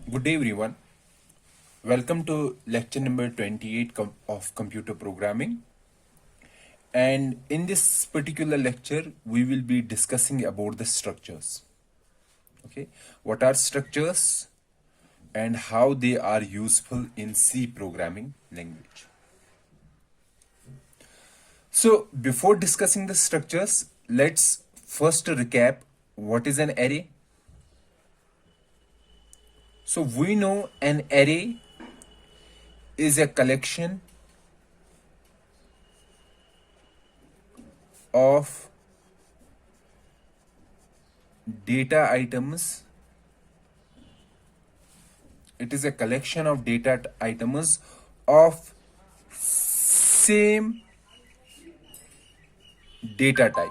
Good day, everyone. Welcome to lecture number 28 of computer programming. And in this particular lecture, we will be discussing about the structures. Okay, what are structures and how they are useful in C programming language. So, before discussing the structures, let's first recap what is an array. So, we know an array is a collection of data items. It is a collection of data items of same data type.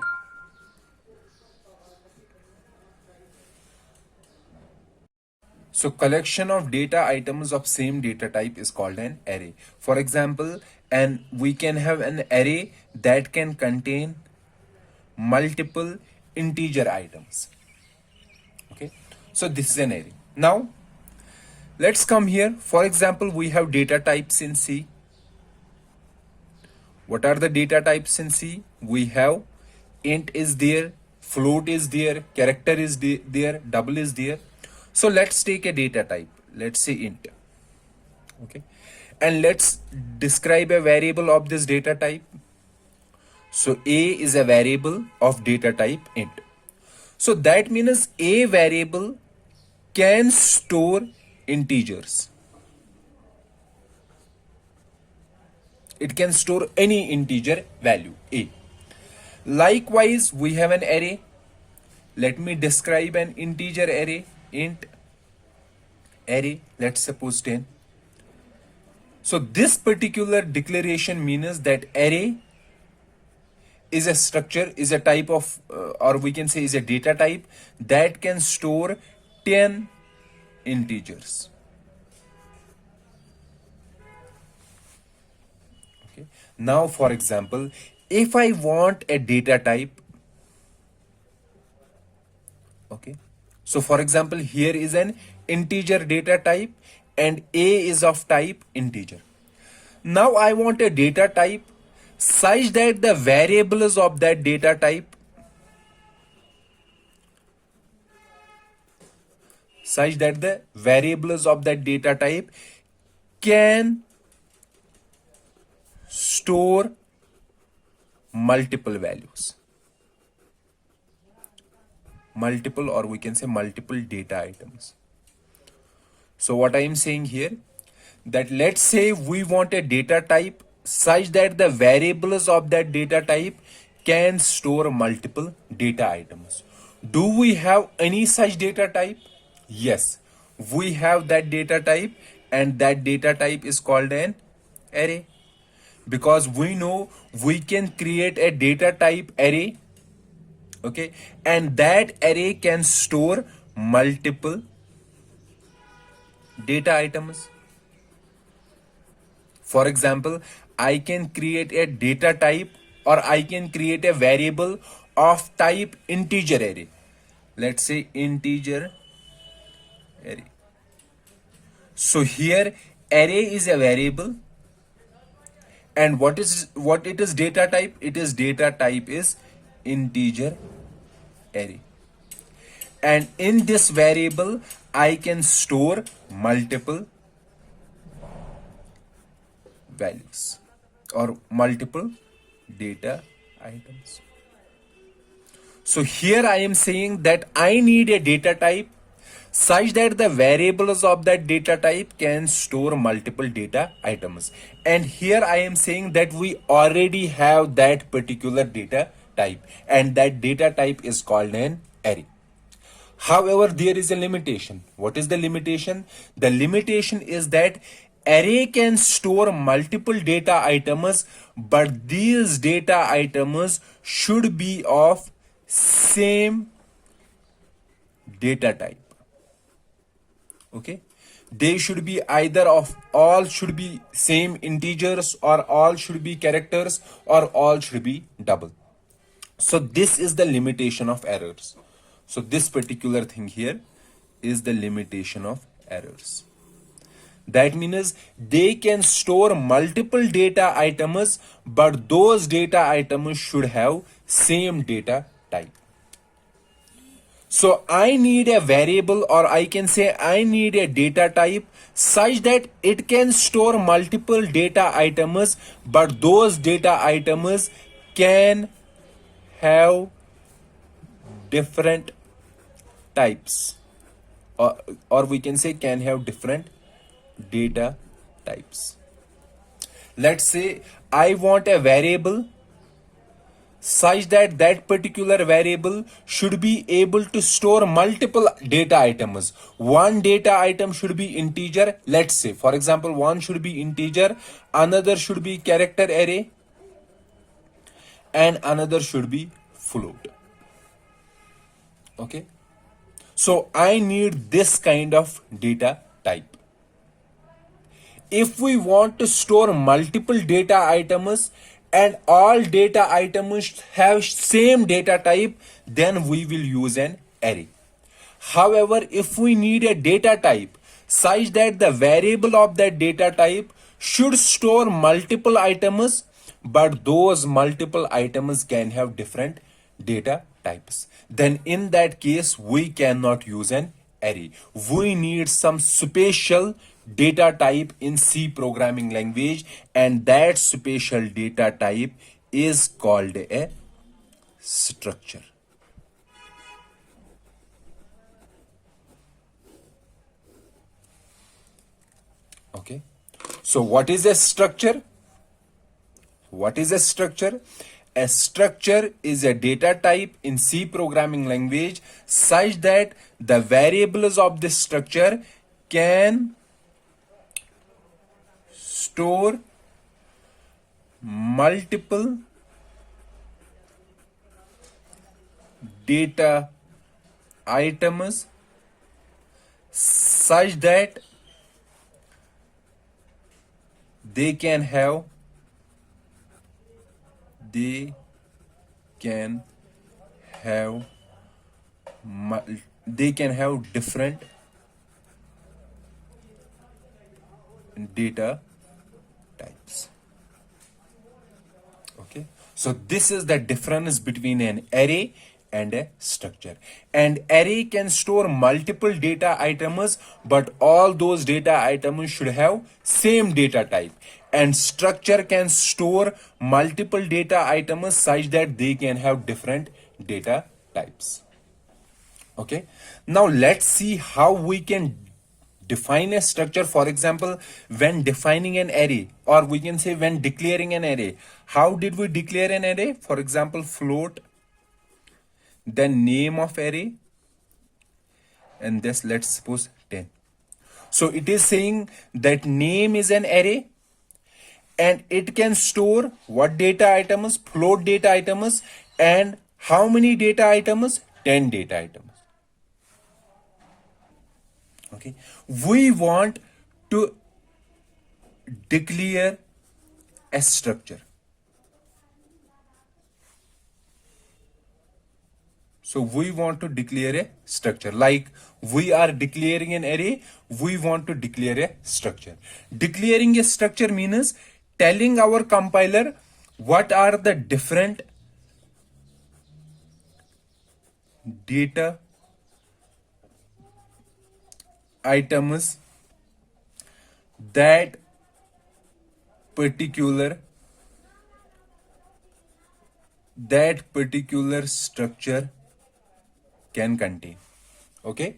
So collection of data items of same data type is called an array. For example, and we can have an array that can contain multiple integer items. Okay, so this is an array. Now let's come here. For example, we have data types in C. What are the data types in C? We have int is there, float is there, character is there, double is there. So let's take a data type. Let's say int. Okay, and let's describe a variable of this data type. So a is a variable of data type int. So that means a variable can store integers. It can store any integer value a. Likewise, we have an array. Let me describe an integer array. Int array, let's suppose 10. So this particular declaration means that array is a structure, is a type of, or we can say is a data type that can store 10 integers. Okay. Now, for example, if I want a data type, okay, so for example, here is an integer data type and a is of type integer. Now I want a data type such that the variables of that data type can store multiple values, multiple, or we can say multiple data items. So what I am saying here, that let's say we want a data type such that the variables of that data type can store multiple data items. Do we have any such data type? Yes, we have that data type, and that data type is called an array, because we know we can create a data type array. Okay, and that array can store multiple data items. For example, I can create a data type, or I can create a variable of type integer array. Let's say integer array. So here array is a variable, and what it is data type? It is data type is integer array. And in this variable, I can store multiple values or multiple data items. So here I am saying that I need a data type such that the variables of that data type can store multiple data items. And here I am saying that we already have that particular data type, and that data type is called an array. However, there is a limitation. What is the limitation? The limitation is that array can store multiple data items, but these data items should be of same data type. Okay, they should be either of, all should be same integers, or all should be characters, or all should be double. So this is the limitation of errors. So this particular thing here is the limitation of errors. That means they can store multiple data items, but those data items should have same data type. So I need a variable, or I can say I need a data type such that it can store multiple data items, but those data items can have different types, or, or we can say can have different data types. Let's say I want a variable such that that particular variable should be able to store multiple data items. One data item should be integer. Let's say, for example, one should be integer, another should be character array, and another should be float. Okay. So I need this kind of data type. If we want to store multiple data items and all data items have same data type, then we will use an array. However, if we need a data type such that the variable of that data type should store multiple items, but those multiple items can have different data types, then in that case we cannot use an array. We need some special data type in C programming language, and that special data type is called a structure. Okay. So what is a structure? What is a structure? A structure is a data type in C programming language such that the variables of this structure can store multiple data items such that they can have they can have different data types. Okay, so this is the difference between an array and a structure. And array can store multiple data items, but all those data items should have same data type. And structure can store multiple data items such that they can have different data types. Okay, now let's see how we can define a structure. For example, when defining an array, or we can say when declaring an array, how did we declare an array? For example, float, then name of array, and this, let's suppose 10. So it is saying that name is an array and it can store what data items? Float data items. And how many data items? 10 data items. Okay, we want to declare a structure. So we want to declare a structure. Like we are declaring an array, we want to declare a structure. Declaring a structure means telling our compiler what are the different data items that particular structure can contain. Okay,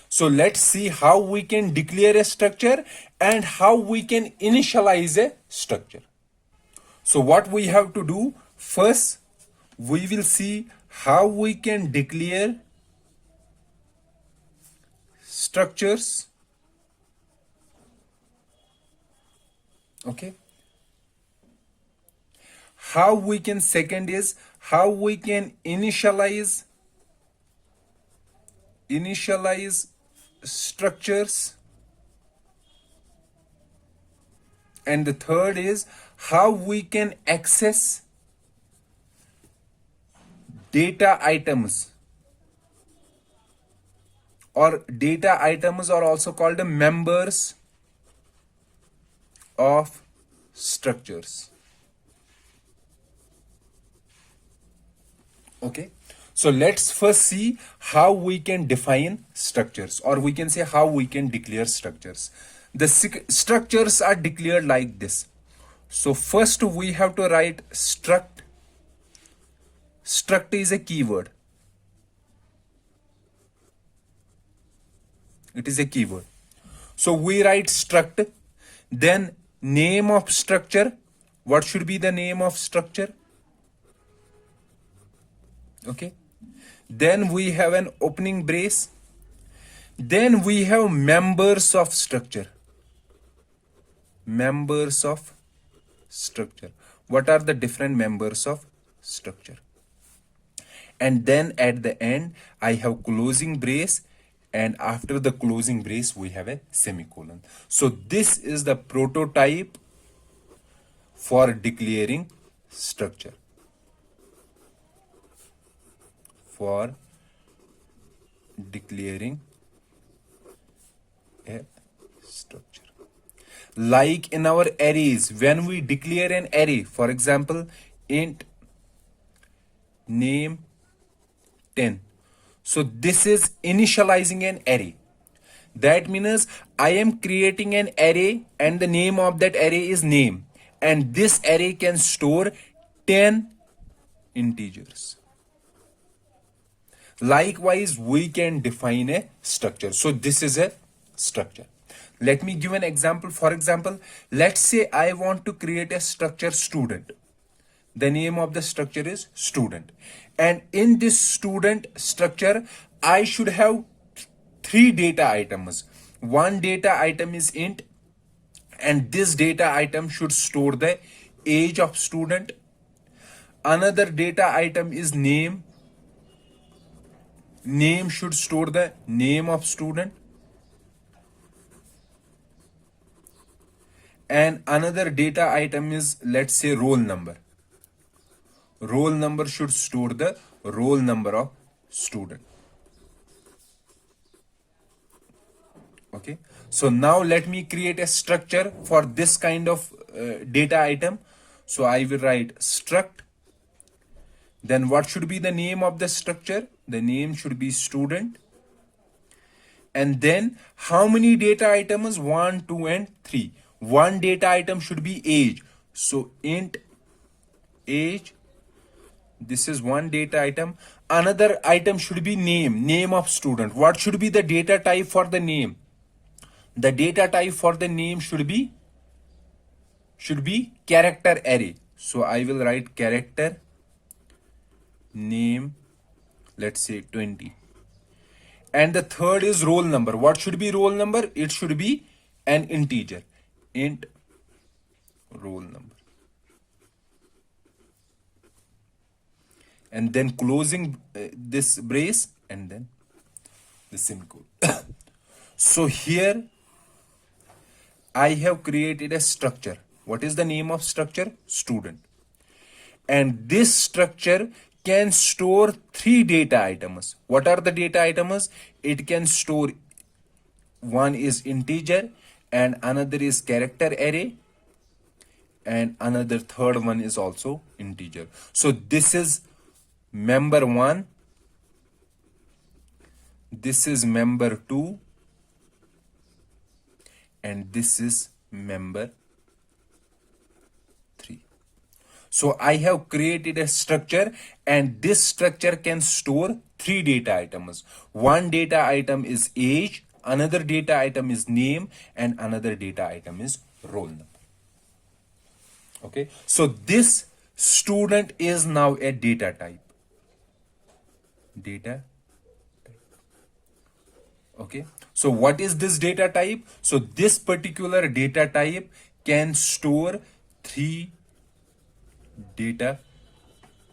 so let's see how we can declare a structure and how we can initialize a structure. So what we have to do first, we will see how we can declare structures. Okay, how we can, second is how we can initialize structures, and the third is how we can access data items or data items are also called the members of structures. Okay, so let's first see how we can define structures, or we can say how we can declare structures. The structures are declared like this. So first we have to write struct. Struct is a keyword. It is a keyword. So we write struct, then name of structure. What should be the name of structure? Okay. Then we have an opening brace. Then we have members of structure. Members of structure. What are the different members of structure? And then at the end, I have closing brace. And after the closing brace, we have a semicolon. So this is the prototype for declaring structure. For declaring a structure. Like in our arrays, when we declare an array, for example, int name 10. So this is initializing an array. That means I am creating an array and the name of that array is name. And this array can store 10 integers. Likewise, we can define a structure. So this is a structure. Let me give an example. For example, let's say I want to create a structure student. The name of the structure is student. And in this student structure, I should have three data items. One data item is int, and this data item should store the age of student. Another data item is name. Name should store the name of student. And another data item is, let's say, roll number. Roll number should store the roll number of student. Okay, so now let me create a structure for this kind of data item. So I will write struct. Then what should be the name of the structure? The name should be student. And then how many data items? 1, 2, and 3. One data item should be age. So int age. This is one data item. Another item should be name. Name of student. What should be the data type for the name? The data type for the name should be character array. So I will write character name, let's say 20. And the third is roll number. What should be roll number? It should be an integer. Int roll number. And then closing this brace, and then the semicolon. So here I have created a structure. What is the name of structure? Student. And this structure can store three data items. What are the data items? It can store, one is integer, and another is character array, and another third one is also integer. So this is member 1, this is member 2, and this is member 3. So I have created a structure, and this structure can store three data items. One data item is age, another data item is name, and another data item is roll number. Okay, so this student is now a data type. Data type. Okay, so what is this data type? So this particular data type can store three data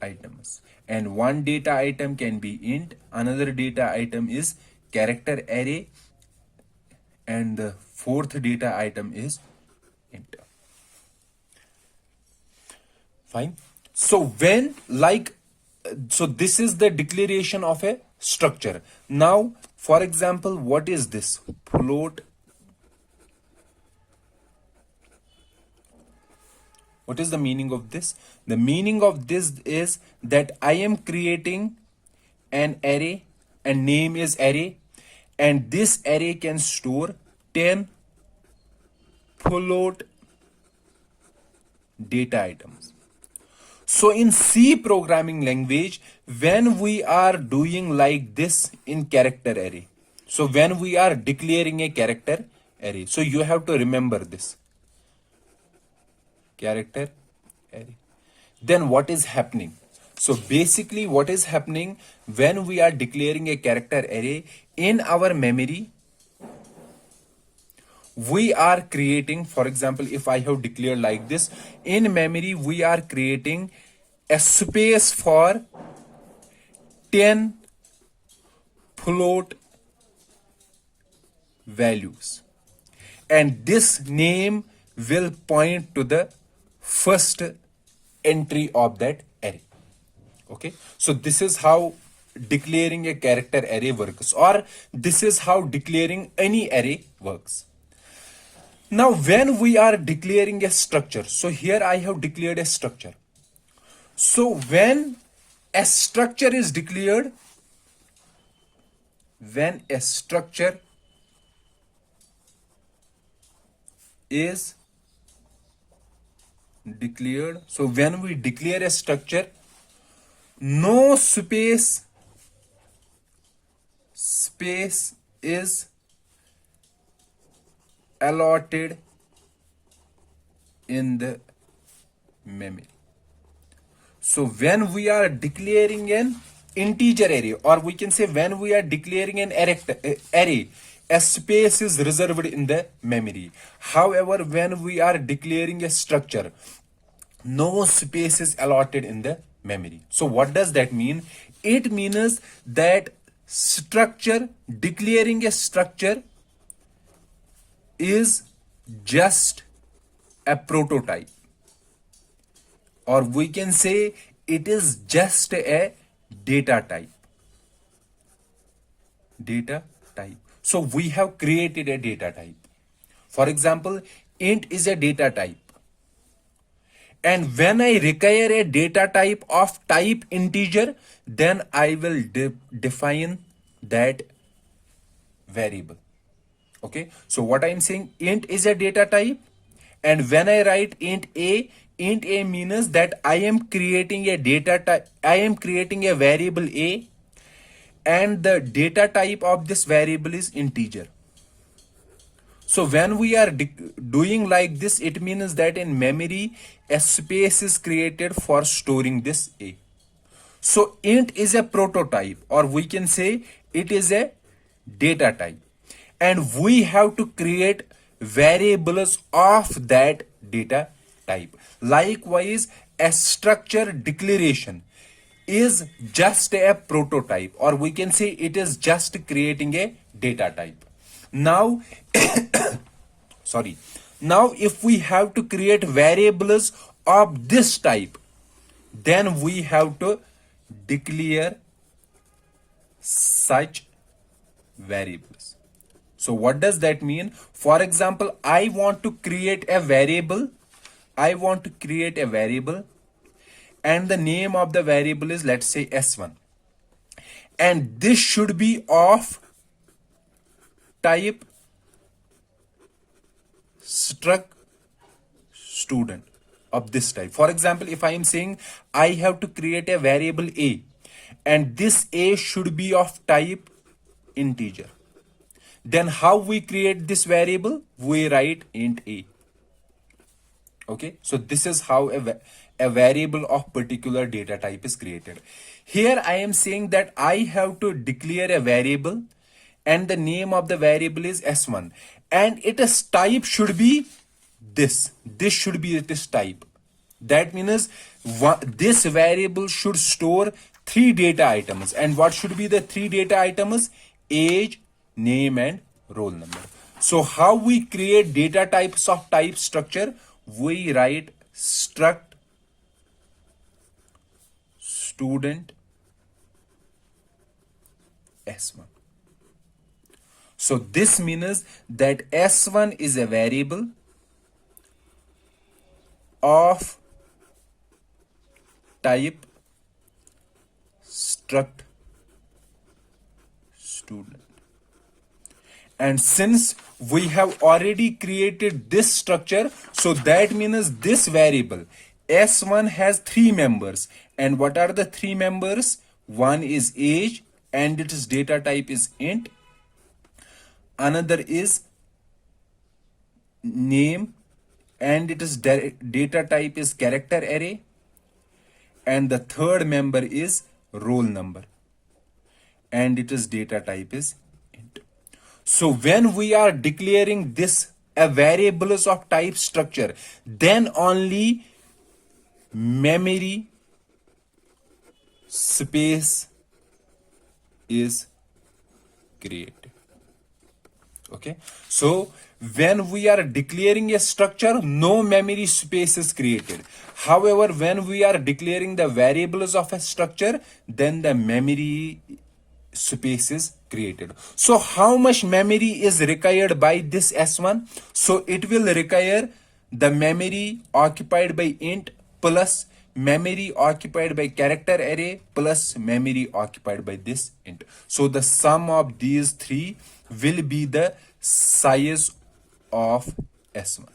items, and one data item can be int, another data item is character array, and the fourth data item is int. Fine. So when so this is the declaration of a structure. Now For example, what is this? Float. What is the meaning of this? The meaning of this is that I am creating an array and name is array, and this array can store 10 float data items. So in C programming language, when we are doing like this in character array, so when we are declaring a character array, so you have to remember this character array. Then what is happening? So basically what is happening when we are declaring a character array in our memory, we are creating, for example, if I have declared like this, in memory we are creating a space for 10 float values, and this name will point to the first entry of that array. Okay, so this is how declaring a character array works, or this is how declaring any array works. Now when we are declaring a structure, so here I have declared a structure. So when a structure is declared, when a structure is declared, so when we declare a structure, no space is allotted in the memory. So when we are declaring an integer array, or we can say when we are declaring an array, a space is reserved in the memory. However, when we are declaring a structure, no space is allotted in the memory. So what does that mean? It means that structure, declaring a structure is just a prototype, or we can say it is just a data type. So we have created a data type. For example, int is a data type, and when I require a data type of type integer, then I will define that variable. Okay, so what I am saying, int is a data type, and when I write int a means that I am creating a data type, I am creating a variable a, and the data type of this variable is integer. So when we are doing like this, it means that in memory a space is created for storing this a. So int is a prototype, or we can say it is a data type, and we have to create variables of that data type. Likewise, a structure declaration is just a prototype, or we can say it is just creating a data type. Now sorry, now if we have to create variables of this type, then we have to declare such variables. So what does that mean? For example, I want to create a variable, and the name of the variable is, let's say, s1, and this should be of type struct student, of this type. For example, if I am saying I have to create a variable a, and this a should be of type integer, then how we create this variable? We write int a. Okay, so this is how a variable of particular data type is created. Here I am saying that I have to declare a variable, and the name of the variable is s1, and its type should be this should be its type. That means this variable should store 3 data items, and what should be the 3 data items? Age, name, and roll number. So how we create data types of type structure? We write struct student s1. So this means that S1 is a variable of type struct student. And since we have already created this structure, so that means this variable S1 has three members. And what are the three members? One is age and its data type is int. Another is name and its data type is character array. And the third member is roll number and its data type is int. So when we are declaring this a variables of type structure, then only memory space is created. Okay, so when we are declaring a structure, no memory space is created. However, when we are declaring the variables of a structure, then the memory space is created. So how much memory is required by this S1? So it will require the memory occupied by int plus memory occupied by character array plus memory occupied by this int. So the sum of these three will be the size of S1.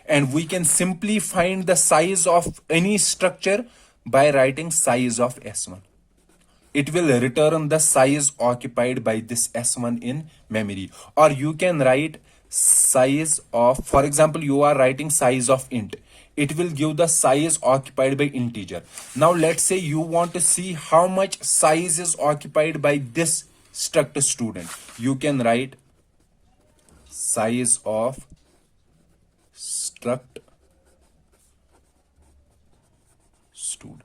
And we can simply find the size of any structure by writing size of S1. It will return the size occupied by this S1 in memory. Or you can write size of, for example, you are writing size of int. It will give the size occupied by integer. Now let's say you want to see how much size is occupied by this struct student. You can write size of struct student.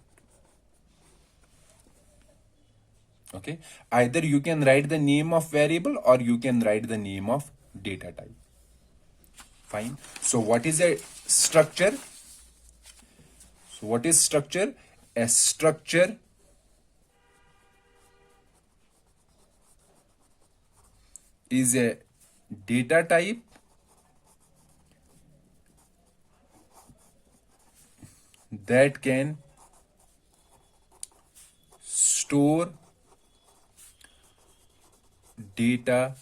Okay, either you can write the name of variable or you can write the name of data type. Fine. So what is a structure? So what is structure? A structure is a data type that can store data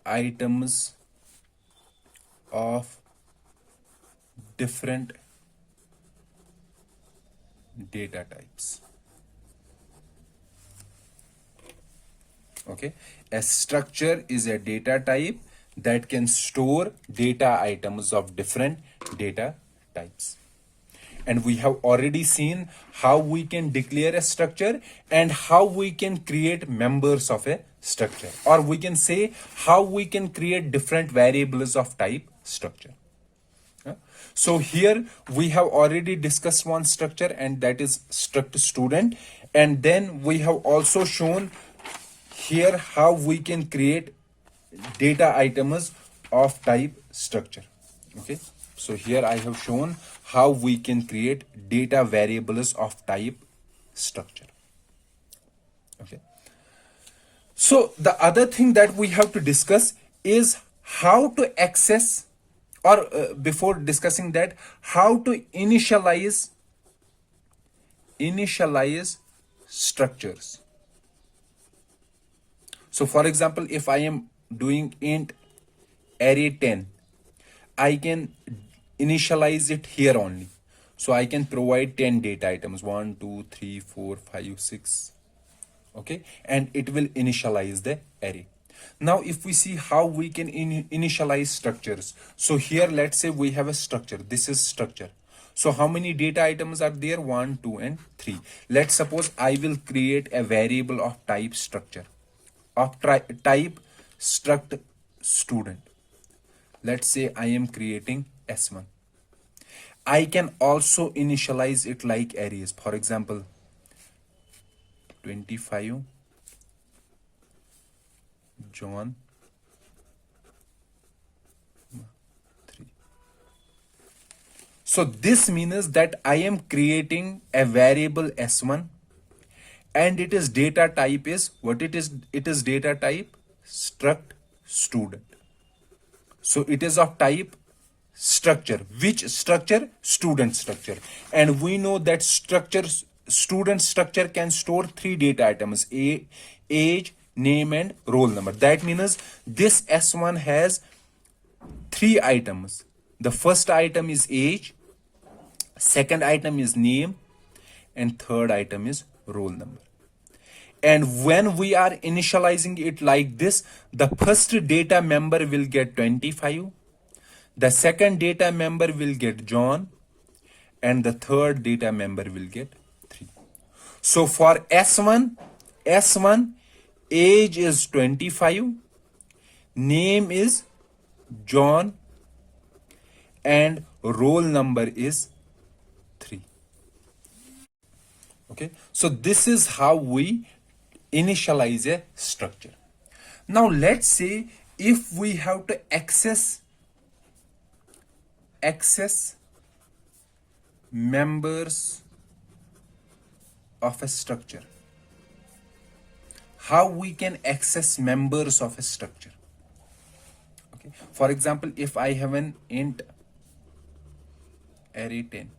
items of different data types. Okay, a structure is a data type that can store data items of different data types. And we have already seen how we can declare a structure and how we can create members of a structure, or we can say how we can create different variables of type structure. So here we have already discussed one structure, and that is struct student. And then we have also shown here how we can create data items of type structure. Okay, so here I have shown how we can create data variables of type structure. Okay, so the other thing that we have to discuss is how to access, or before discussing that, how to initialize structures. So for example, if I am doing int array 10, I can initialize it here only. So I can provide 10 data items, 1, 2, 3, 4, 5, 6. Okay, and it will initialize the array. Now if we see how we can initialize structures. So here let's say we have a structure. This is structure. So how many data items are there? 1, 2 and 3. Let's suppose I will create a variable of type structure, of type struct student. Let's say I am creating S1. I can also initialize it like arrays. For example, 25 John 3. So this means that I am creating a variable S1 and its data type is what it is? It is data type struct student. So it is of type structure. Which structure? Student structure. And we know that student structure can store three data items: age, name, and roll number. That means this S1 has three items. The first item is age, second item is name, and third item is roll number. And when we are initializing it like this, the first data member will get 25, the second data member will get John, and the third data member will get 3. So for S1, age is 25, name is John, and roll number is 3. Okay, so this is how we initialize a structure. Now let's say if we have to access members of a structure. How we can access members of a structure? Okay, for example, if I have an int array 10,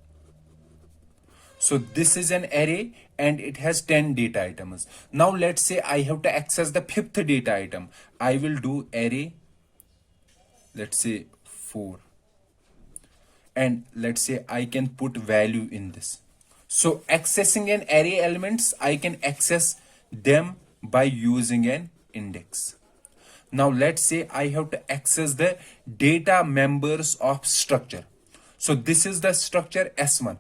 so this is an array and it has 10 data items. Now let's say I have to access the fifth data item. I will do array, let's say 4. And let's say I can put value in this. So accessing an array elements, I can access them by using an index. Now let's say I have to access the data members of structure. So this is the structure S1.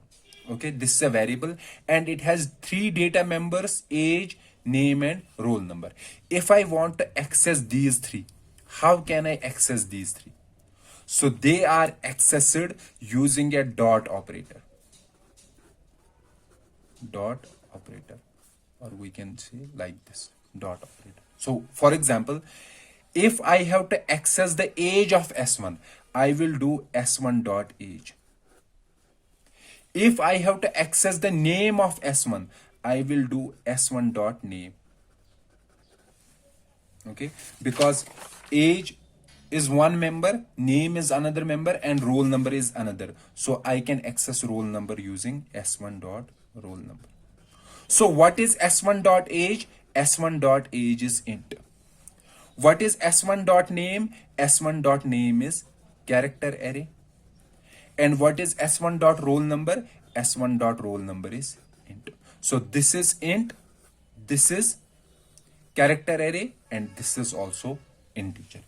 Okay, this is a variable and it has three data members: age, name, and roll number. If I want to access these three, how can I access these three? So they are accessed using a dot operator. Dot operator, or we can say like this, dot operator. So for example, if I have to access the age of S1, I will do S1 dot age. If I have to access the name of S1, I will do S1 dot name. Okay, because age is one member, name is another member, and roll number is another. So I can access roll number using S1 dot roll number. So what is S1 dot age? S1 dot age is int. What is S1 dot name? S1 dot name is character array. And what is S1 dot roll number? S1 dot roll number is int. So this is int, this is character array, and this is also integer.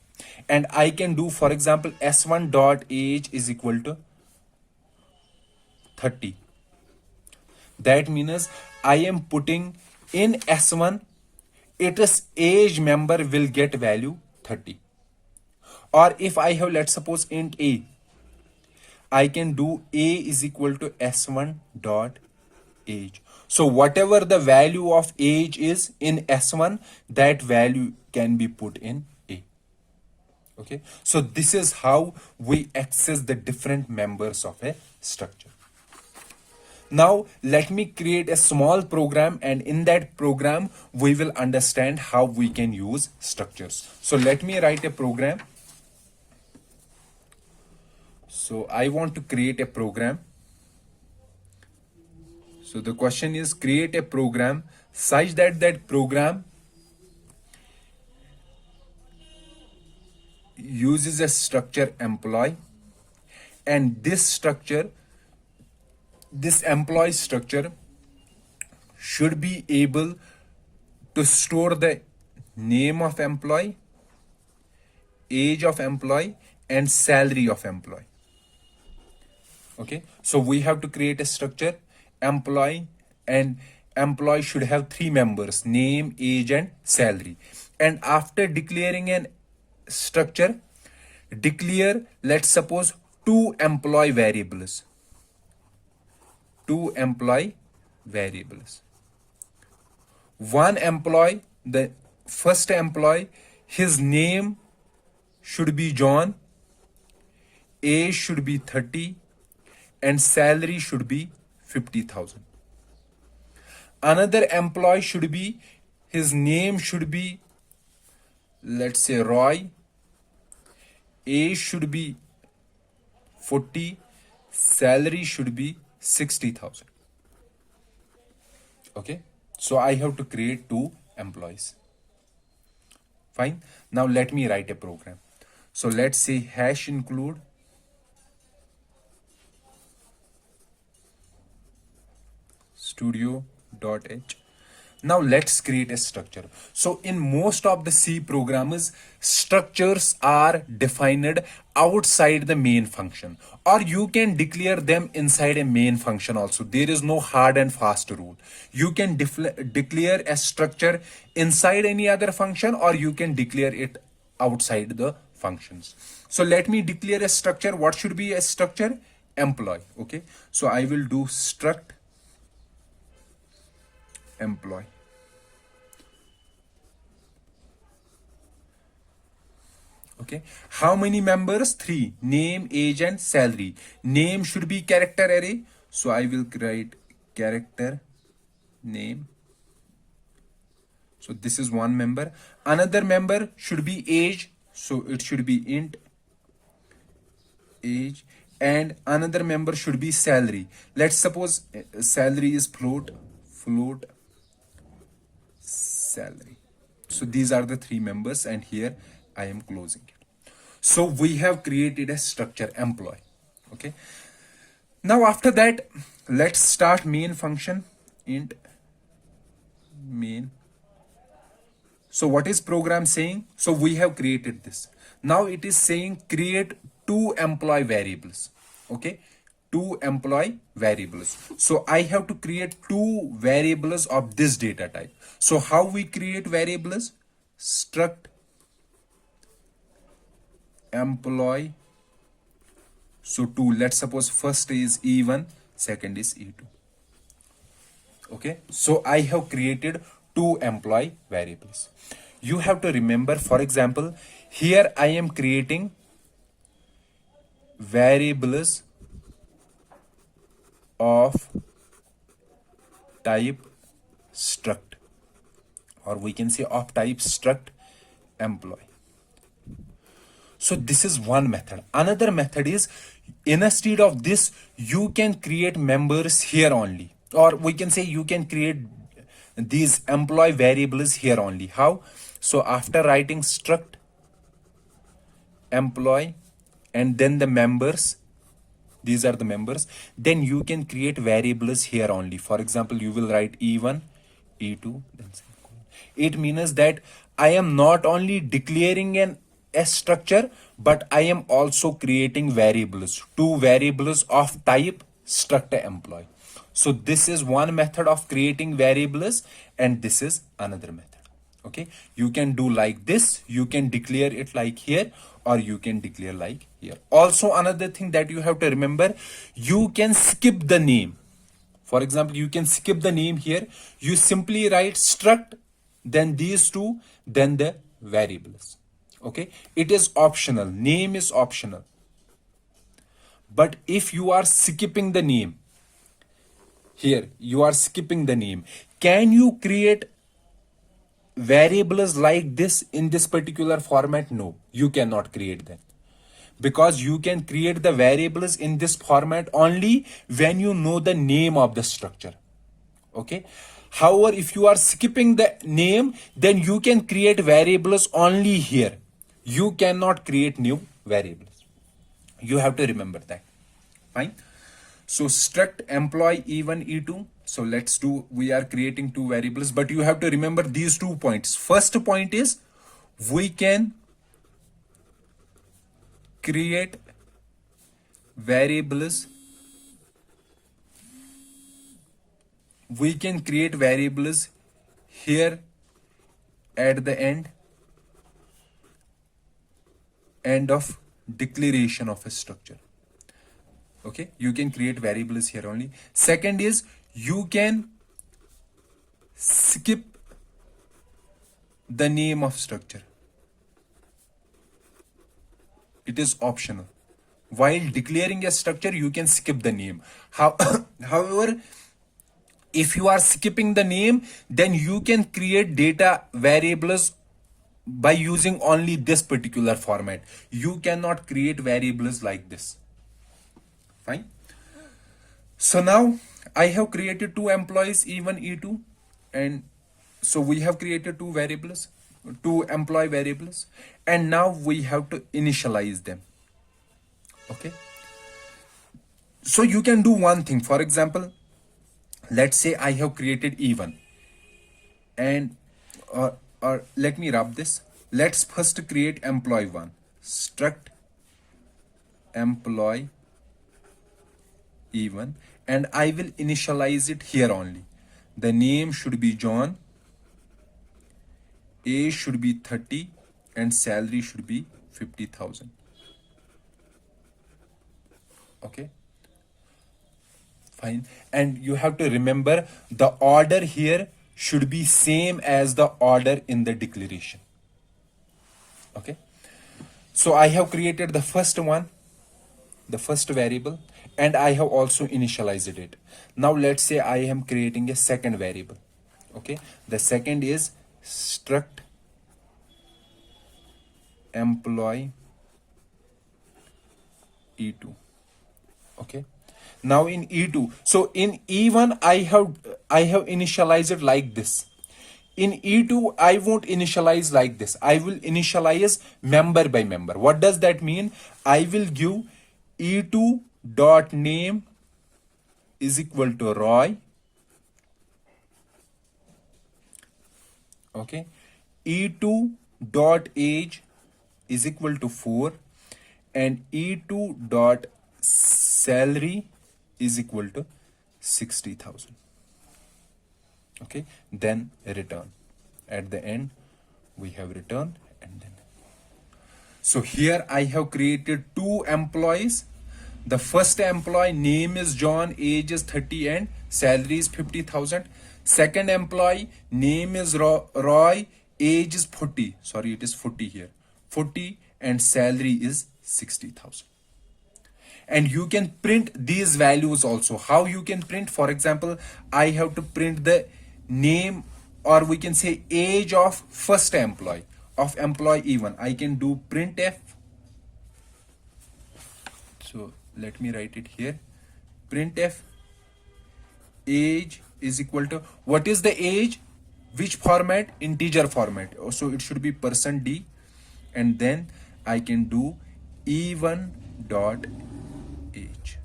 And I can do, for example, S1 dot age is equal to 30. That means I am putting in S1, its age member will get value 30. Or if I have, let's suppose, int a, I can do a is equal to S1 dot age. So whatever the value of age is in S1, that value can be put in a. Okay, so this is how we access the different members of a structure. Now let me create a small program, and in that program we will understand how we can use structures. So let me write a program. So I want to create a program. So the question is, create a program such that that program uses a structure employee, and this structure, this employee structure should be able to store the name of employee, age of employee, and salary of employee. Okay, so we have to create a structure employee, and employee should have three members: name, age, and salary. And after declaring an structure, declare, let's suppose, two employee variables. Two employee variables. One employee, the first employee, his name should be John, age should be 30, and salary should be 50,000. Another employee should be, his name should be, let's say, Roy, age should be 40, salary should be 60,000. Okay, so I have to create two employees. Fine. Now let me write a program. So let's say hash include studio.h. Now let's create a structure. So in most of the C programs, structures are defined outside the main function, or you can declare them inside a main function also. There is no hard and fast rule. You can declare a structure inside any other function, or you can declare it outside the functions. So let me declare a structure. What should be a structure? Employee. Okay, so I will do struct employee. Okay, how many members? 3. Name, age, and salary. Name should be character array, so I will write character name. So this is one member. Another member should be age, so it should be int age. And another member should be salary. Let's suppose salary is float salary. So these are the 3 members, and here I am closing it. So we have created a structure employee. Okay, now after that, let's start main function int main. So what is program saying? So we have created this. Now it is saying create 2 employee variables. Okay, 2 employee variables. So I have to create 2 variables of this data type. So how we create variables? Struct employee. So 2, let's suppose first is E1, second is E2. Okay, so I have created 2 employee variables. You have to remember, for example, here I am creating variables of type struct, or we can say of type struct employee. So this is one method. Another method is, instead of this, you can create members here only, or we can say you can create these employee variables here only. How? So after writing struct employee and then the members, these are the members, then you can create variables here only. For example, you will write E1, E2, then semicolon. It means that I am not only declaring a structure, but I am also creating variables, 2 variables of type struct employee. So this is one method of creating variables, and this is another method. Okay, you can do like this, you can declare it like here, or you can declare like here. Also, another thing that you have to remember, you can skip the name. For example, you can skip the name here. You simply write struct, then these 2, then the variables. Okay, it is optional. Name is optional. But if you are skipping the name, here you are skipping the name, can you create variables like this in this particular format? No, you cannot create them, because you can create the variables in this format only when you know the name of the structure. Okay, however, if you are skipping the name, then you can create variables only here. You cannot create new variables. You have to remember that. Fine. So struct employee E1, E2. So let's do, we are creating 2 variables, but you have to remember these 2 points. First point is, we can create variables. We can create variables here at the end of declaration of a structure. Okay, you can create variables here only. Second is, you can skip the name of structure. It is optional. While declaring a structure, you can skip the name. However, if you are skipping the name, then you can create data variables by using only this particular format. You cannot create variables like this. Fine. So now I have created two employees, E1, E2, and so we have created two variables, two employee variables, and now we have to initialize them. Okay. So you can do one thing. For example, let's say I have created E1, and or let me wrap this. Let's first create employee one. Struct employee E1, and I will initialize it here only. The name should be John, age should be 30, and salary should be 50,000. Okay, fine. And you have to remember the order here should be same as the order in the declaration. Okay, so I have created the first one, the first variable, and I have also initialized it. Now let's say I am creating a second variable. Okay, the second is struct employee E2. Okay, now in E2, so in E1 I have initialized it like this. In E2 I won't initialize like this. I will initialize member by member. What does that mean? I will give E2 dot name is equal to Roy. Okay, E2 dot age is equal to 4, and E2 dot salary is equal to 60,000. Okay, then return. At the end we have return, and then so here I have created two employees. The first employee name is John, age is 30, and salary is 50,000. Second employee name is Roy, age is 40. Sorry, it is 40 here. 40, and salary is 60,000. And you can print these values also. How you can print? For example, I have to print the name, or we can say age of first employee, of employee E1. I can do printf. So let me write it here. Printf age is equal to, what is the age? Which format? Integer format. So it should be %d, and then I can do E1 dot age.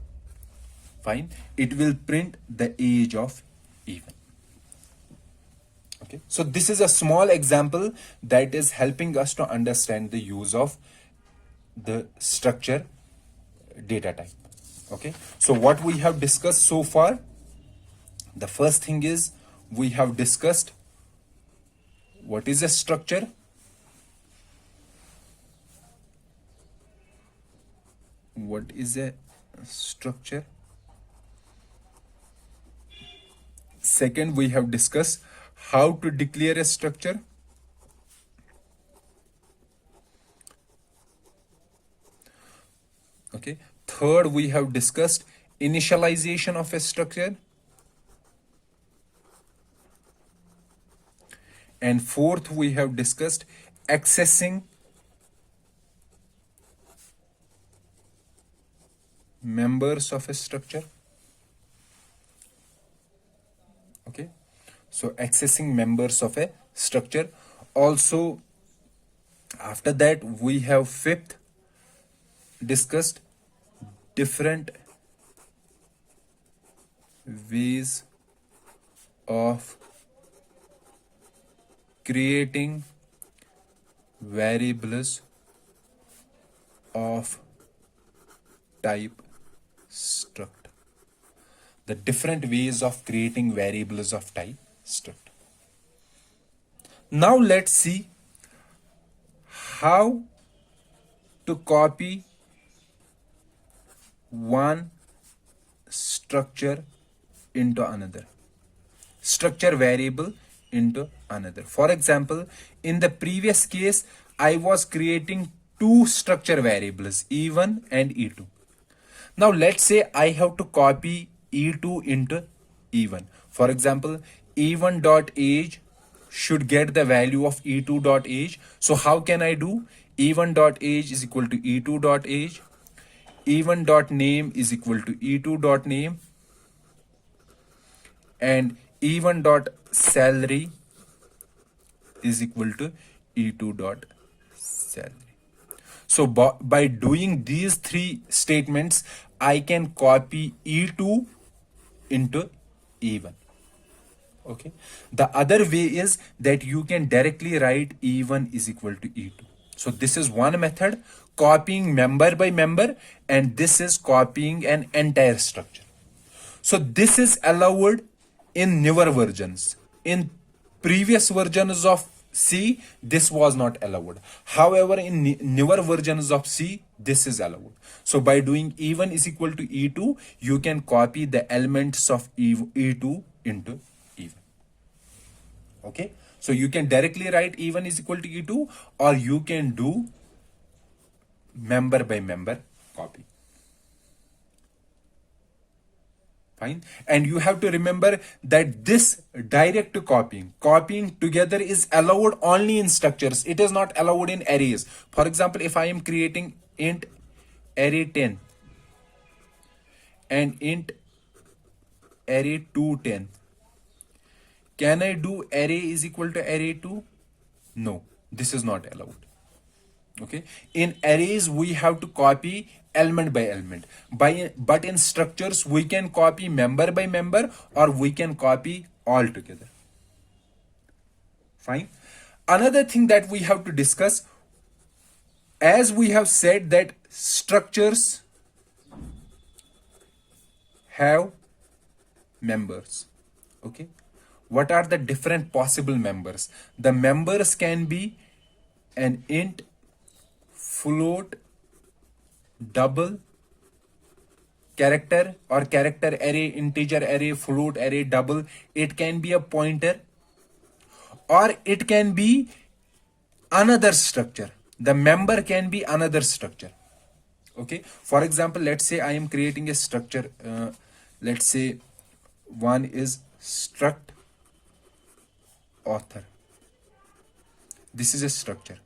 Fine. It will print the age of E1. Okay, so this is a small example that is helping us to understand the use of the structure data type. Okay, so what we have discussed so far, the first thing is we have discussed what is a structure, what is a structure. Second, we have discussed how to declare a structure. Okay, third, we have discussed initialization of a structure. And fourth, we have discussed accessing members of a structure. Okay, so accessing members of a structure. Also, after that, we have fifth discussed different ways of creating variables of type struct. The different ways of creating variables of type struct. Now let's see how to copy one structure into another, structure variable into another. For example, in the previous case, I was creating two structure variables, E1 and E2. Now let's say I have to copy E2 into E1. For example, E1 dot age should get the value of e2 dot age. So how can I do? E1 dot age is equal to e2 dot age. E1 dot name is equal to e2 dot name, and E1 dot salary is equal to E2 dot salary. So by doing these three statements, I can copy E2 into E1. Okay. The other way is that you can directly write E1 is equal to E2. So this is one method, copying member by member, and this is copying an entire structure. So this is allowed in newer versions. In previous versions of C, this was not allowed. However, in newer versions of C, this is allowed. So by doing E1 is equal to E2, you can copy the elements of E2 into E1. Okay. So you can directly write E1 is equal to E2, or you can do member by member copy. Fine. And you have to remember that this direct copying together is allowed only in structures. It is not allowed in arrays. For example, if I am creating int array 10 and int array 210, can I do array is equal to array 2? No, this is not allowed. Okay. In arrays, we have to copy element by element. But in structures, we can copy member by member, or we can copy all together. Fine. Another thing that we have to discuss, as we have said that structures have members. Okay. What are the different possible members? The members can be an int, float, double, character or character array, integer array, float array, double. It can be a pointer, or it can be another structure. The member can be another structure. Okay. For example, let's say I am creating a structure. Let's say one is struct author. This is a structure.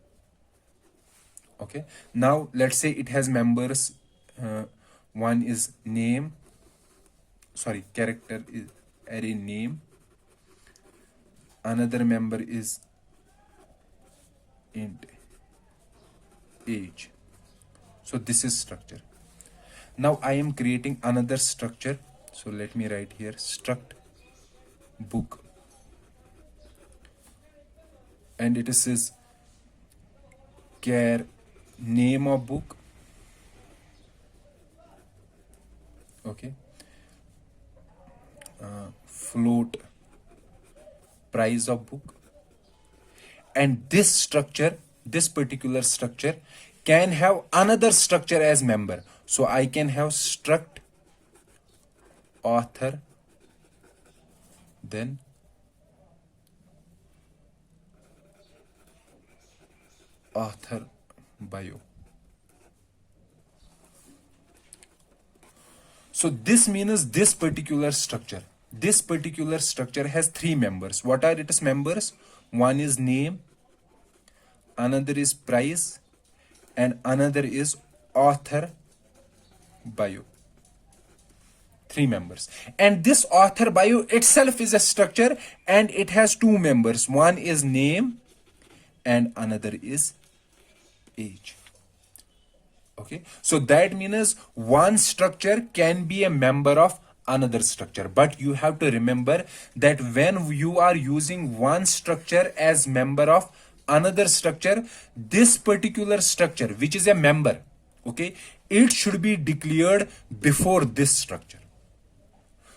Okay. Now let's say it has members. One is name. Sorry, character is array name. Another member is int age. So this is structure. Now I am creating another structure. So let me write here struct book. And it is char name of book. Okay. Float price of book. And this structure, this particular structure can have another structure as member. So I can have struct author, then author bio. So this means this particular structure has three members. What are its members? One is name, another is price, and another is author bio. Three members. And this author bio itself is a structure, and it has two members. One is name and another is age. Okay. So that means one structure can be a member of another structure. But you have to remember that when you are using one structure as member of another structure, this particular structure, which is a member, okay, it should be declared before this structure.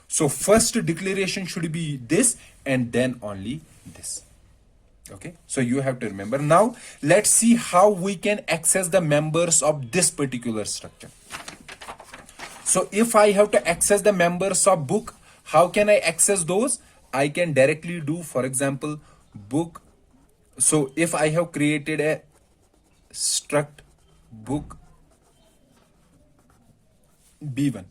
So first declaration should be this, and then only this. Okay, so you have to remember. Now let's see how we can access the members of this particular structure. So if I have to access the members of book, how can I access those? I can directly do, for example, book. So if I have created a struct book B1,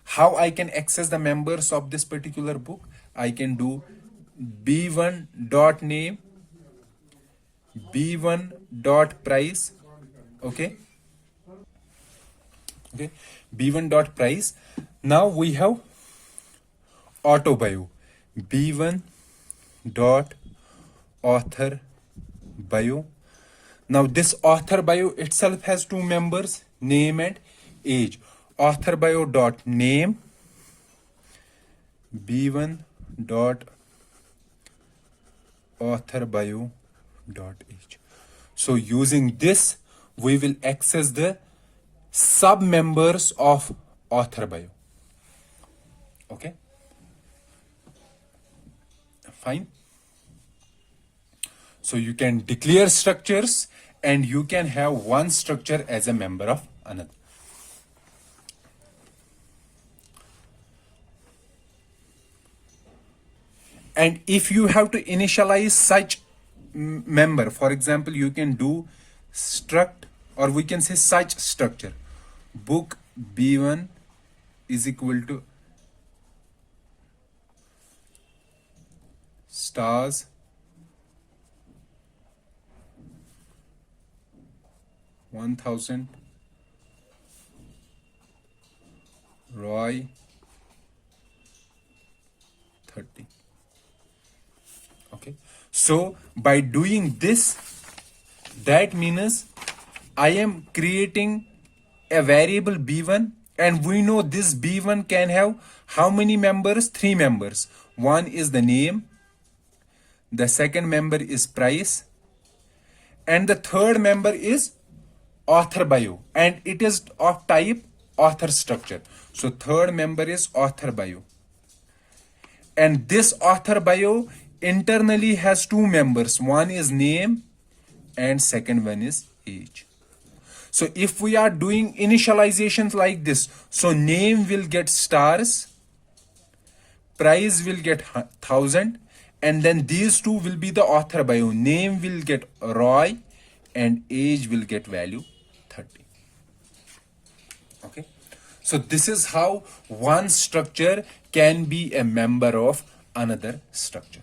how I can access the members of this particular book? I can do b1 dot name, b1 dot price. Okay, okay, b1 dot price. Now we have auto bio, b1 dot author bio. Now this author bio itself has two members, name and age. Author bio dot name, b1 dot author bio dot age. So using this, we will access the sub members of author bio. Okay, fine. So you can declare structures and you can have one structure as a member of another. And if you have to initialize such member, for example, you can do struct, or we can say such structure. Book b1 is equal to stars 1000 Roy 30. Okay, so by doing this, that means I am creating a variable b1, and we know this b1 can have how many members? 3 members. One is the name, the second member is price, and the third member is author bio, and it is of type author structure. So third member is author bio, and this author bio internally has two members. One is name and second one is age. So if we are doing initializations like this, so name will get stars, price will get 1000, and then these two will be the author bio. Name will get Roy and age will get value 30. Okay, so this is how one structure can be a member of another structure.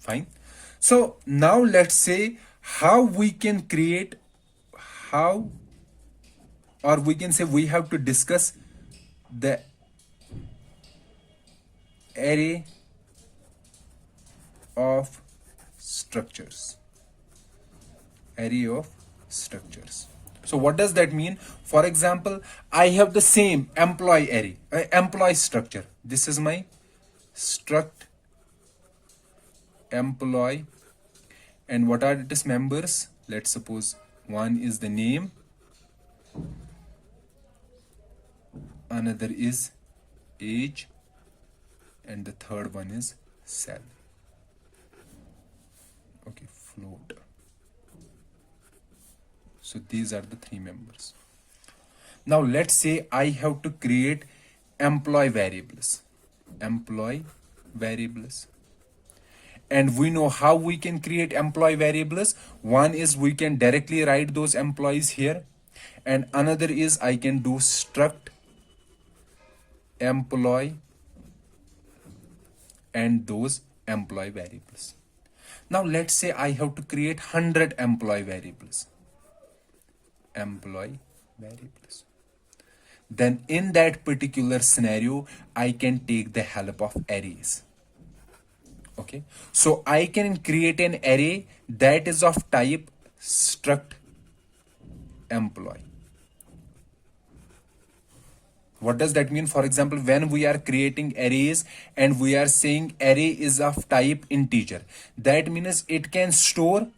Fine. So now let's say how we can create, how, or we can say we have to discuss the array of structures. Array of structures. So what does that mean? For example, I have the same employee array, employee structure. This is my struct employee, and what are its members? Let's suppose one is the name, another is age, and the third one is salary. Okay, float. So these are the three members. Now let's say I have to create employee variables. Employee variables. And we know how we can create employee variables. One is we can directly write those employees here, and another is I can do struct employee and those employee variables. Now let's say I have to create 100 employee variables. Employee variables. Then in that particular scenario, I can take the help of arrays. Okay, so I can create an array that is of type struct employee. What does that mean? For example, when we are creating arrays and we are saying array is of type integer, that means it can store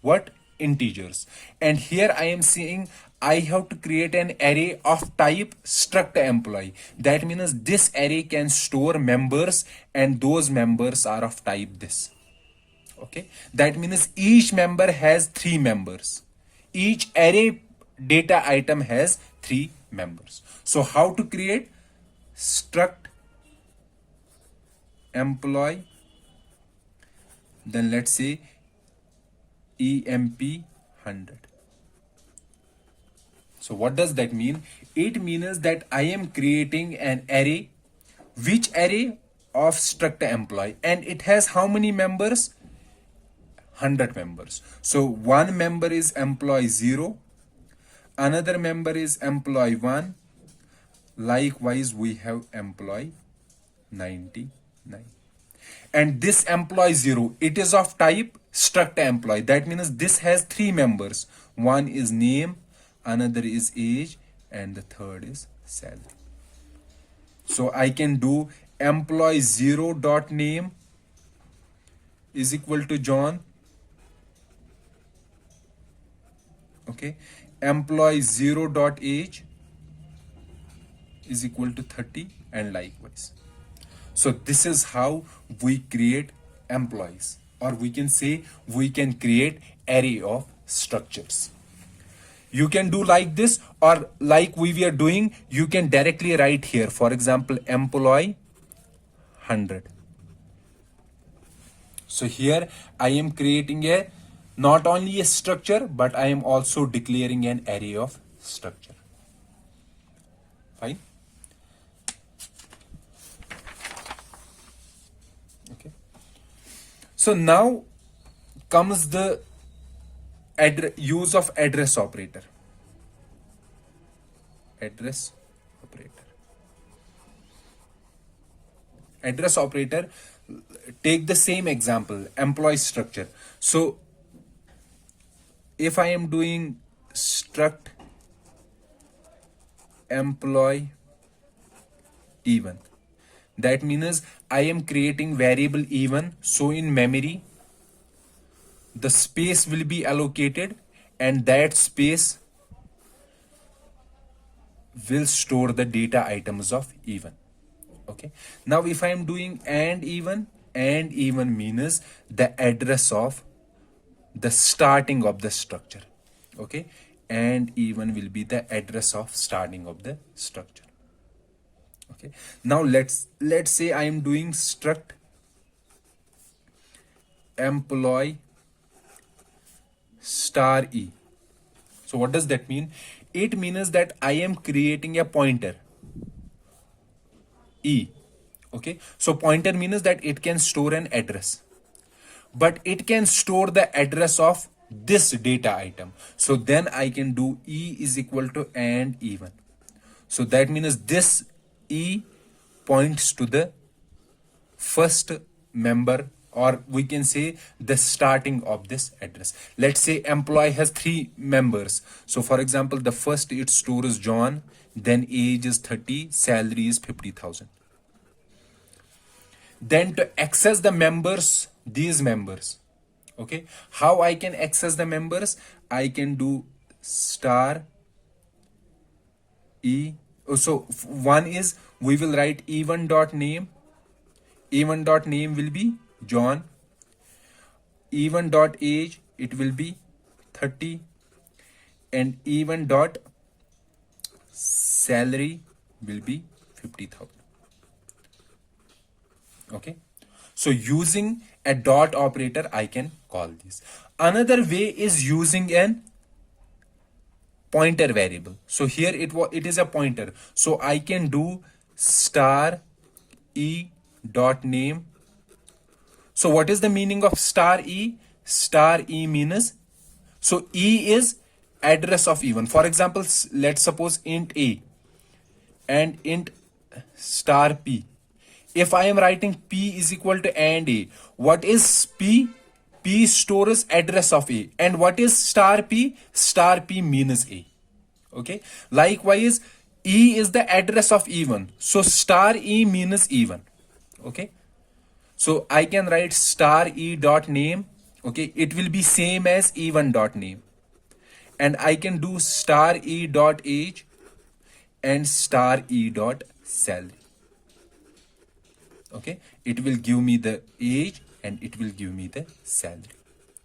what? Integers. And here I am saying I have to create an array of type struct employee. That means this array can store members, and those members are of type this. Okay, that means each member has 3 members. Each array data item has 3 members. So how to create struct employee? Then let's say emp 100. So what does that mean? It means that I am creating an array which array of struct employee, and it has how many members? 100 members. So one member is employee 0, another member is employee 1, likewise we have employee 99. And this employee 0, it is of type struct employee. That means this has 3 members. One is name, another is age, and the third is salary. So I can do employee 0 dot name is equal to John. Okay. Employee 0 dot age is equal to 30, and likewise. So this is how we create employees, or we can say we can create array of structures. You can do like this, or like we were doing, you can directly write here. For example, employee 100. So here I am creating a not only a structure, but I am also declaring an array of structure. Fine. Okay. So now comes the use of address operator. Address operator. Address operator, take the same example, employee structure. So if I am doing struct employee even, that means I am creating variable even. So in memory, the space will be allocated, and that space will store the data items of even. Okay. Now if I am doing and even means the address of the starting of the structure. Okay. And even will be the address of starting of the structure. Okay. Now let's say I am doing struct employee star e. So what does that mean? It means that I am creating a pointer e. Okay. So pointer means that it can store an address, but it can store the address of this data item. So then I can do e is equal to and even. So that means this e points to the first member, or we can say the starting of this address. Let's say employee has 3 members. So for example, the first it stores John, then age is 30, salary is 50,000. Then to access the members, these members, okay, how I can access the members? I can do star e. So one is we will write even dot name. Even dot name will be John. Even dot age, it will be 30, and even dot salary will be 50,000. Okay. So using a dot operator, I can call this. Another way is using an pointer variable. So here it is a pointer. So I can do star e dot name. So what is the meaning of star e? Star e means, so e is address of even. For example, let's suppose int a and int star p. If I am writing p is equal to and a, what is p? P stores address of a. And what is star p? Star p means a. Okay. Likewise, e is the address of even. So star e means even. Okay. So I can write star e dot name. Okay. It will be same as even dot name. And I can do star e dot age and star e dot salary. Okay. It will give me the age and it will give me the salary.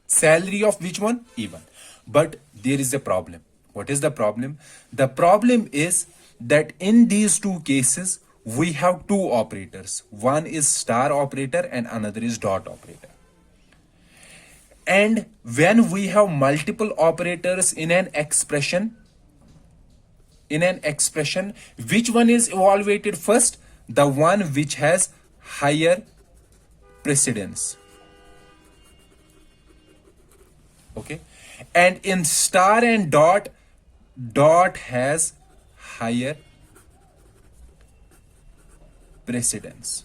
Salary of which one? Even. But there is a problem. What is the problem? The problem is that in these two cases, we have two operators. One is star operator and another is dot operator. And when we have multiple operators in an expression, which one is evaluated first? the one which has higher precedence. Okay, and in star and dot, dot has higher precedence.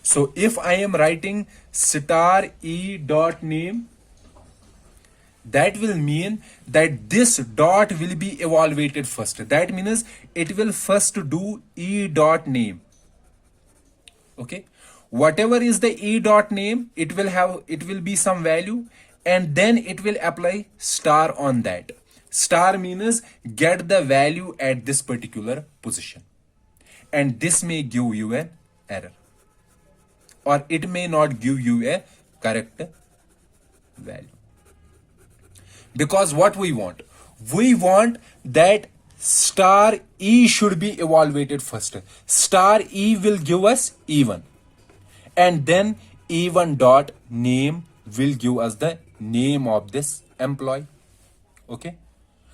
So if I am writing star e dot name, that will mean that this dot will be evaluated first. That means it will first do e dot name. Okay, whatever is the e dot name, it will be some value, and then it will apply star on that. Star means get the value at this particular position, and this may give you an error, or it may not give you a correct value. Because what we want that star e should be evaluated first. Star e will give us even, and then even dot name will give us the name of this employee. Okay,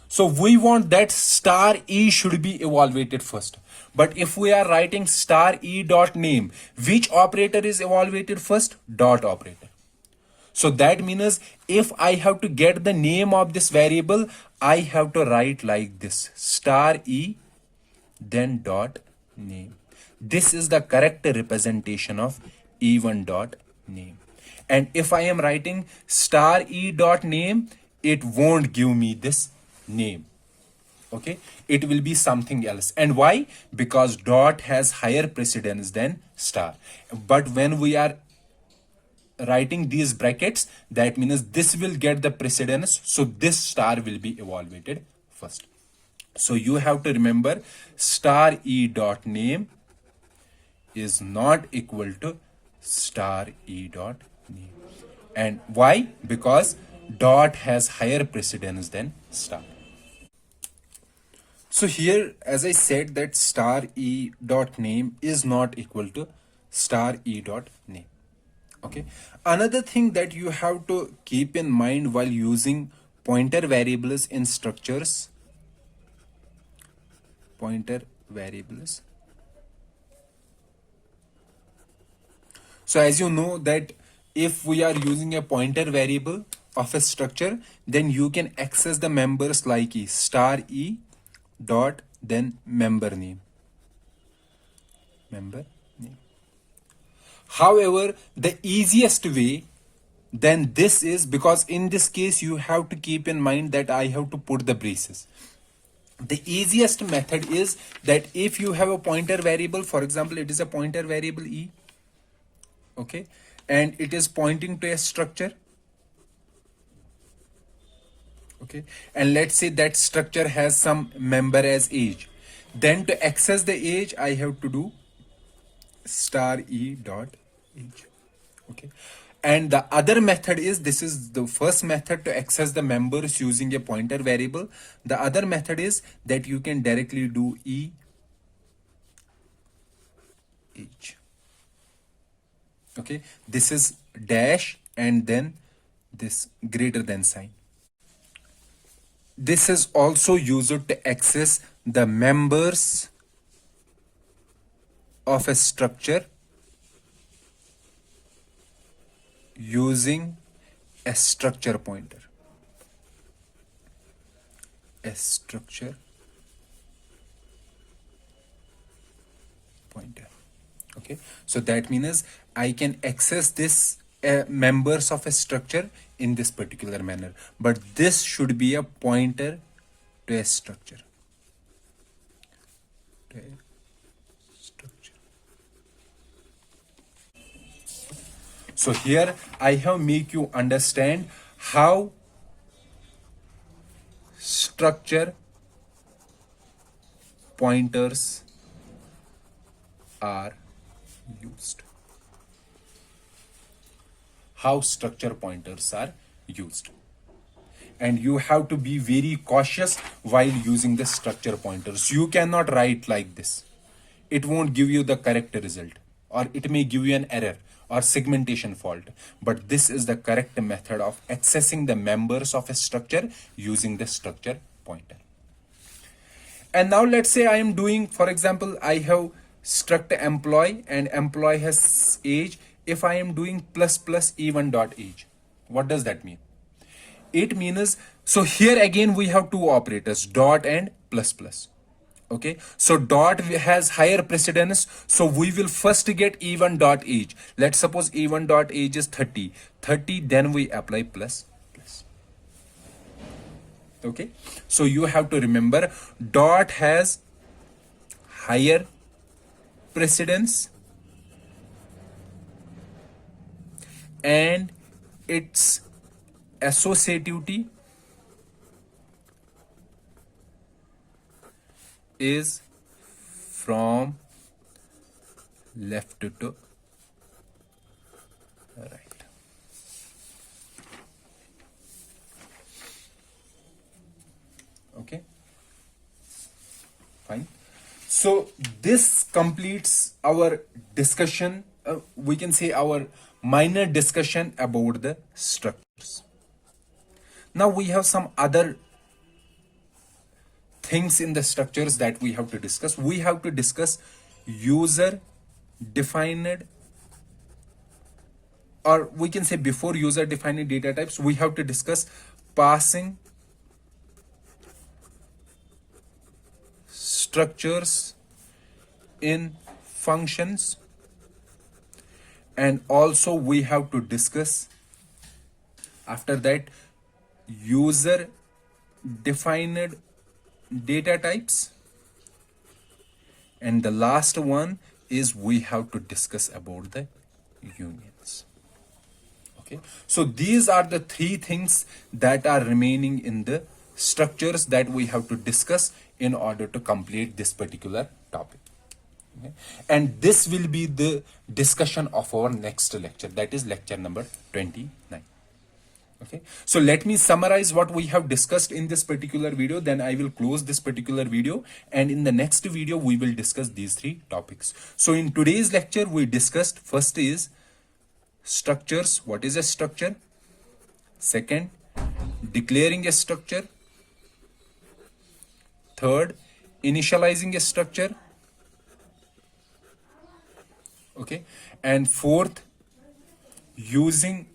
so we want that star e should be evaluated first. But if we are writing star e dot name, which operator is evaluated first? Dot operator. So that means if I have to get the name of this variable, I have to write like this: star e, then dot name. This is the correct representation of even dot name. And if I am writing star e dot name, it won't give me this name. Okay, it will be something else. And why? Because dot has higher precedence than star. But when we are writing these brackets, that means this will get the precedence, so this star will be evaluated first. So you have to remember star e dot name is not equal to star e dot name. And why? Because dot has higher precedence than star. So here, as I said, that star e dot name is not equal to star e dot name. Okay, another thing that you have to keep in mind while using pointer variables in structures, pointer variables. So as you know that if we are using a pointer variable of a structure, then you can access the members like star e dot then member name. However, the easiest way then this is, because in this case you have to keep in mind that I have to put the braces. The easiest method is that if you have a pointer variable, for example, it is a pointer variable e, okay, and it is pointing to a structure, okay, and let's say that structure has some member as age. Then to access the age, I have to do star e dot age. Okay, and the other method is, this is the first method to access the members using a pointer variable. The other method is that you can directly do e age. Okay, this is dash and then this greater than sign. This is also used to access the members of a structure using a structure pointer. A structure pointer. Okay, so that means I can access this members of a structure in this particular manner, but this should be a pointer to a structure. So here I have make you understand how structure pointers are used. How structure pointers are used. And you have to be very cautious while using the structure pointers. You cannot write like this. It won't give you the correct result, or it may give you an error or segmentation fault. But this is the correct method of accessing the members of a structure using the structure pointer. And now let's say I am doing, for example, I have struct employee and employee has age if I am doing plus plus e1 dot age. What does that mean? It means, so here again we have two operators, dot and plus plus. Okay, so dot has higher precedence, so we will first get e1 dot age. Let's suppose e1 dot age is 30, then we apply plus plus. Okay, so you have to remember dot has higher precedence and its associativity is from left to right. Okay, fine. So this completes our discussion, we can say our minor discussion about the structures. Now we have some other things in the structures that we have to discuss. We have to discuss user defined, or we can say before user defined data types, we have to discuss passing structures in functions, and also we have to discuss after that user defined data types, and the last one is we have to discuss about the unions. Okay, so these are the three things that are remaining in the structures that we have to discuss in order to complete this particular topic. Okay, and this will be the discussion of our next lecture, that is lecture number 29. Okay, so let me summarize what we have discussed in this particular video, then I will close this particular video, and in the next video we will discuss these three topics. So in today's lecture we discussed, first is structures, what is a structure? Second, declaring a structure. Third, initializing a structure. Okay, and fourth, using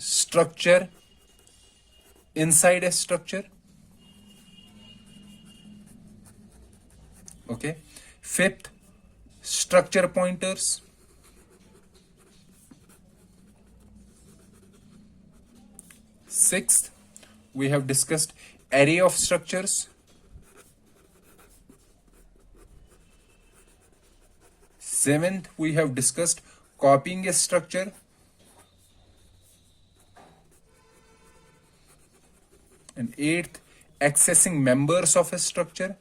structure inside a structure. Okay, fifth, structure pointers. Sixth, we have discussed array of structures. Seventh, we have discussed copying a structure. And eighth, accessing members of a structure.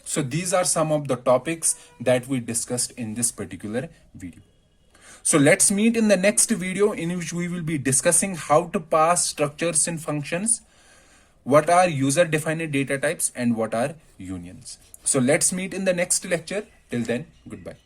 So these are some of the topics that we discussed in this particular video. So let's meet in the next video, in which we will be discussing how to pass structures in functions, what are user defined data types, and what are unions. So let's meet in the next lecture. Till then, goodbye.